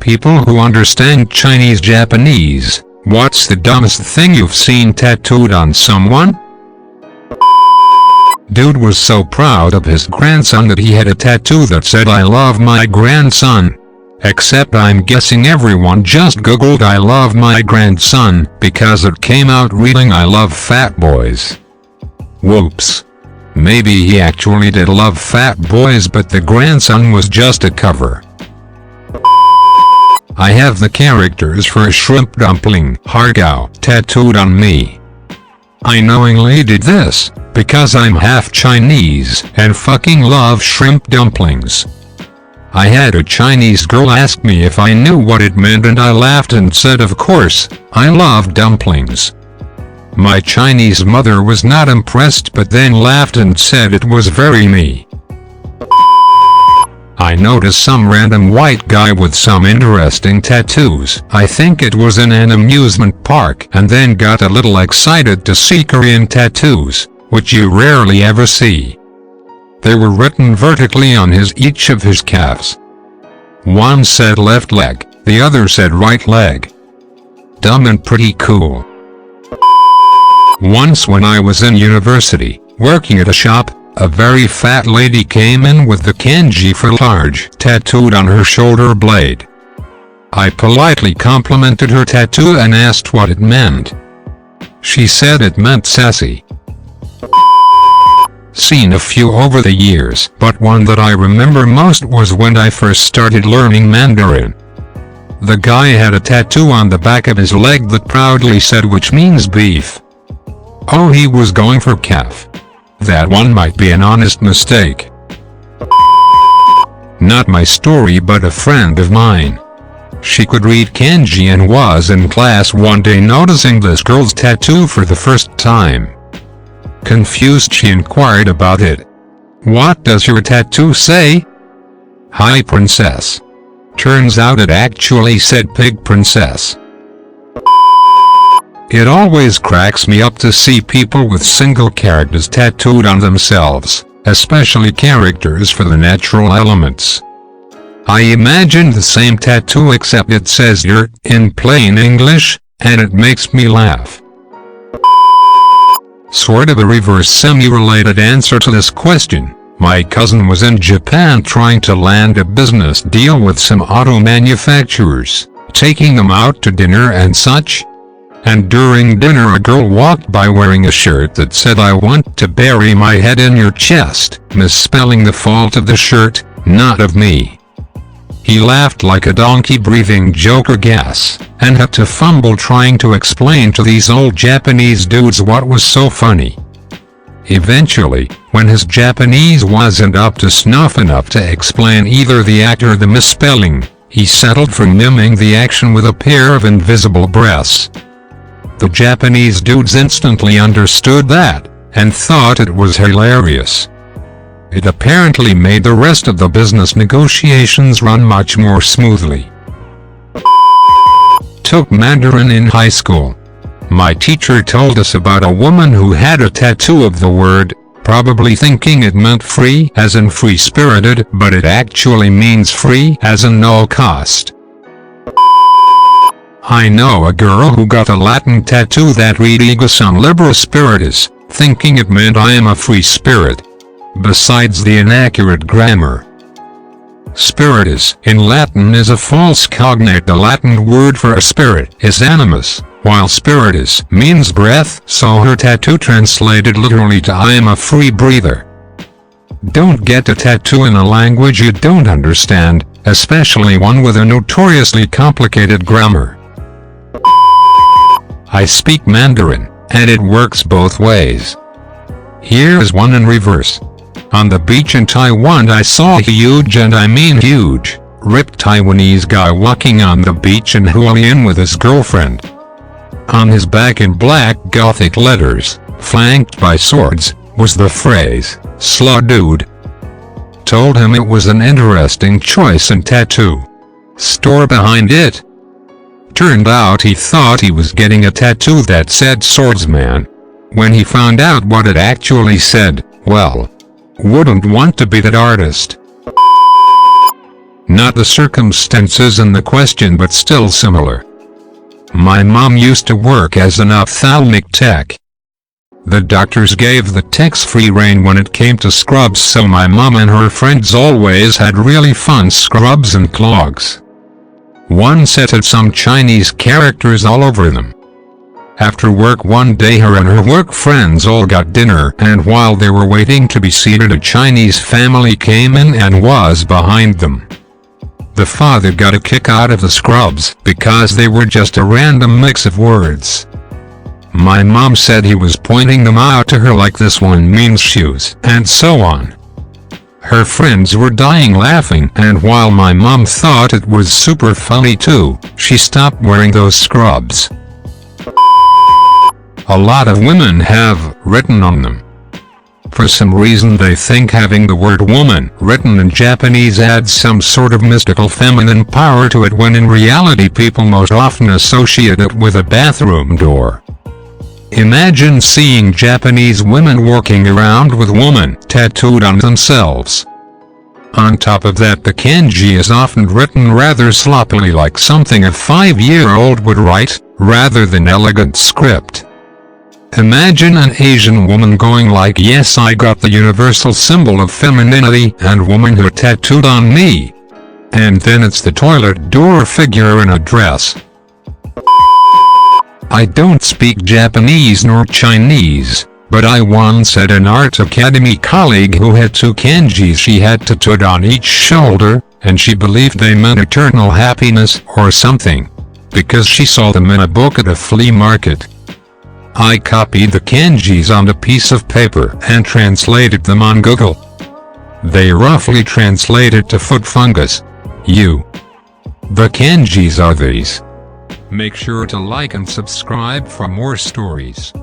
people who understand Japanese, what's the dumbest thing you've seen tattooed on someone? Dude was so proud of his grandson that he had a tattoo that said "I love my grandson." Except I'm guessing everyone just googled "I love my grandson" because it came out reading "I love fat boys." Whoops. Maybe he actually did love fat boys, but the grandson was just a cover. I have the characters for a shrimp dumpling, Hargao, tattooed on me. I knowingly did this, because I'm half Chinese and fucking love shrimp dumplings. I had a Chinese girl ask me if I knew what it meant and I laughed and said of course, I love dumplings. My Chinese mother was not impressed but then laughed and said it was very me. I noticed some random white guy with some interesting tattoos. I think it was in an amusement park, and then got a little excited to see Korean tattoos, which you rarely ever see. They were written vertically on each of his calves. One said left leg, the other said right leg. Dumb and pretty cool. Once when I was in university, working at a shop, a very fat lady came in with the kanji for large tattooed on her shoulder blade. I politely complimented her tattoo and asked what it meant. She said it meant sassy. Seen a few over the years, but one that I remember most was when I first started learning Mandarin. The guy had a tattoo on the back of his leg that proudly said which means beef. Oh, he was going for calf. That one might be an honest mistake. Not my story but a friend of mine. She could read kanji and was in class one day noticing this girl's tattoo for the first time. Confused, she inquired about it. "What does your tattoo say?" "Hi princess." Turns out it actually said pig princess. It always cracks me up to see people with single characters tattooed on themselves, especially characters for the natural elements. I imagined the same tattoo except it says "you're" in plain English, and it makes me laugh. Sort of a reverse semi-related answer to this question. My cousin was in Japan trying to land a business deal with some auto manufacturers, taking them out to dinner and such. And during dinner a girl walked by wearing a shirt that said "I want to bury my head in your chest," misspelling the fault of the shirt, not of me. He laughed like a donkey breathing Joker gas, and had to fumble trying to explain to these old Japanese dudes what was so funny. Eventually, when his Japanese wasn't up to snuff enough to explain either the act or the misspelling, he settled for miming the action with a pair of invisible breasts. The Japanese dudes instantly understood that, and thought it was hilarious. It apparently made the rest of the business negotiations run much more smoothly. Took Mandarin in high school. My teacher told us about a woman who had a tattoo of the word, probably thinking it meant free as in free-spirited, but it actually means free as in no cost. I know a girl who got a Latin tattoo that read "Ego sum libera spiritus," thinking it meant "I am a free spirit." Besides the inaccurate grammar. Spiritus in Latin is a false cognate. The Latin word for a spirit is animus, while spiritus means breath, so her tattoo translated literally to "I am a free breather." Don't get a tattoo in a language you don't understand, especially one with a notoriously complicated grammar. I speak Mandarin, and it works both ways. Here is one in reverse. On the beach in Taiwan I saw a huge, and I mean huge, ripped Taiwanese guy walking on the beach in Hualien with his girlfriend. On his back in black Gothic letters, flanked by swords, was the phrase, "Slaw dude." Told him it was an interesting choice and tattoo. Store behind it. Turned out he thought he was getting a tattoo that said swordsman. When he found out what it actually said, well, wouldn't want to be that artist. Not the circumstances in the question, but still similar. My mom used to work as an ophthalmic tech. The doctors gave the techs free rein when it came to scrubs, so my mom and her friends always had really fun scrubs and clogs. One set had some Chinese characters all over them. After work one day, her and her work friends all got dinner, and while they were waiting to be seated, a Chinese family came in and was behind them. The father got a kick out of the scrubs because they were just a random mix of words. My mom said he was pointing them out to her like this one means shoes, and so on. Her friends were dying laughing, and while my mom thought it was super funny too, she stopped wearing those scrubs. A lot of women have written on them. For some reason they think having the word woman written in Japanese adds some sort of mystical feminine power to it, when in reality people most often associate it with a bathroom door. Imagine seeing Japanese women walking around with woman tattooed on themselves. On top of that, the kanji is often written rather sloppily, like something a 5-year-old would write, rather than elegant script. Imagine an Asian woman going like, "Yes, I got the universal symbol of femininity and womanhood tattooed on me." And then it's the toilet door figure in a dress. I don't speak Japanese nor Chinese, but I once had an art academy colleague who had 2 kanjis she had tattooed on each shoulder, and she believed they meant eternal happiness or something, because she saw them in a book at a flea market. I copied the kanjis on a piece of paper and translated them on Google. They roughly translated to foot fungus. The kanjis are these. Make sure to like and subscribe for more stories.